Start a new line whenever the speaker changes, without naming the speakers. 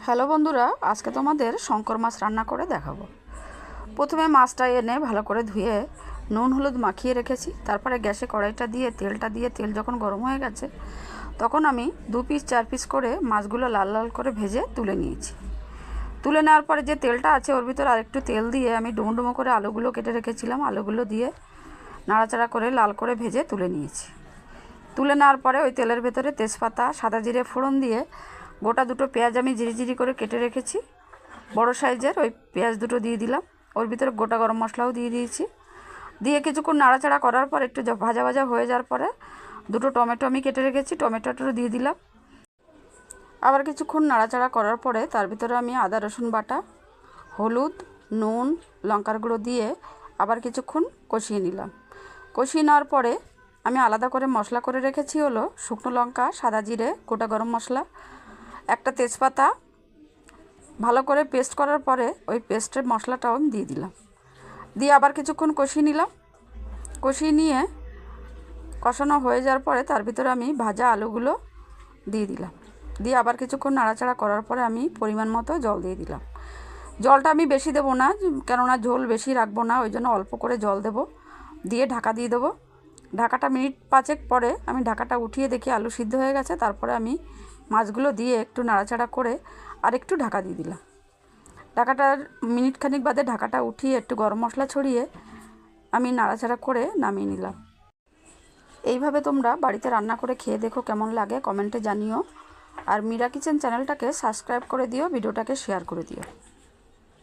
Hello বন্ধুরা, আজকে তোমাদের শঙ্কর মাছ রান্না করে দেখাবো। প্রথমে মাছটা এনে ভালো করে ধুয়ে নুন হলুদ মাখিয়ে রেখেছি। তারপরে গ্যাসে কড়াইটা দিয়ে তেল যখন গরম হয়ে গেছে তখন আমি 2 পিস 4 পিস করে মাছগুলো লাল লাল করে ভেজে তুলে নিয়েছি। তুলে নেওয়ার পরে যে তেলটা আছে ওর ভিতরে আরেকটু তেল দিয়ে আমি ডুমো ডুমো করে আলুগুলো কেটে রেখেছিলাম, আলুগুলো দিয়ে নাড়াচাড়া করে লাল করে ভেজে তুলে নিয়েছি। তুলে নেওয়ার পরে ওই তেলের ভেতরে তেজপাতা সাদা জিরে ফোড়ন দিয়ে গোটা দুটো পেঁয়াজ আমি জিরি করে কেটে রেখেছি, বড় সাইজের ওই পেঁয়াজ দুটো দিয়ে দিলাম। ওর ভিতরে গোটা গরম মশলাও দিয়ে দিয়েছি। দিয়ে কিছুক্ষণ নাড়াচাড়া করার পর একটু ভাজা ভাজা হয়ে যাওয়ার পরে দুটো টমেটো আমি কেটে রেখেছি, টমেটোটা দিয়ে দিলাম। আবার কিছুক্ষণ নাড়াচাড়া করার পরে তার ভিতরে আমি আদা রসুন বাটা, হলুদ, নুন, লঙ্কার গুঁড়ো দিয়ে আবার কিছুক্ষণ কষিয়ে নিলাম। কষিয়ে নেওয়ার পরে আমি আলাদা করে মশলা করে রেখেছি হলো শুকনো লঙ্কা, সাদা জিরে, গোটা গরম মশলা, একটা তেজপাতা ভালো করে পেস্ট করার পরে ওই পেস্টের মশলাটাও আমি দিয়ে দিলাম। দিয়ে আবার কিছুক্ষণ কষিয়ে নিলাম। কষিয়ে নিয়ে কষানো হয়ে যাওয়ার পরে তার ভিতরে আমি ভাজা আলুগুলো দিয়ে দিলাম। দিয়ে আবার কিছুক্ষণ নাড়াচাড়া করার পরে আমি পরিমাণ মতো জল দিয়ে দিলাম। জলটা আমি বেশি দেবো না, কেননা ঝোল বেশি রাখবো না, ওই জন্য অল্প করে জল দেবো। দিয়ে ঢাকা দিয়ে দেবো। ঢাকাটা মিনিট 5 পরে আমি ঢাকাটা উঠিয়ে দেখি আলু সিদ্ধ হয়ে গেছে। তারপরে আমি মাছগুলো দিয়ে একটু নাড়াচাড়া করে আর একটু ঢাকা দিয়ে দিলাম। ঢাকাটার মিনিট খানিক বাদে ঢাকাটা উঠিয়ে একটু গরম মশলা ছড়িয়ে আমি নাড়াচাড়া করে নামিয়ে নিলাম। এইভাবে তোমরা বাড়িতে রান্না করে খেয়ে দেখো কেমন লাগে, কমেন্টে জানিও। আর মীরা কিচেন চ্যানেলটাকে সাবস্ক্রাইব করে দিও, ভিডিওটাকে শেয়ার করে দিও।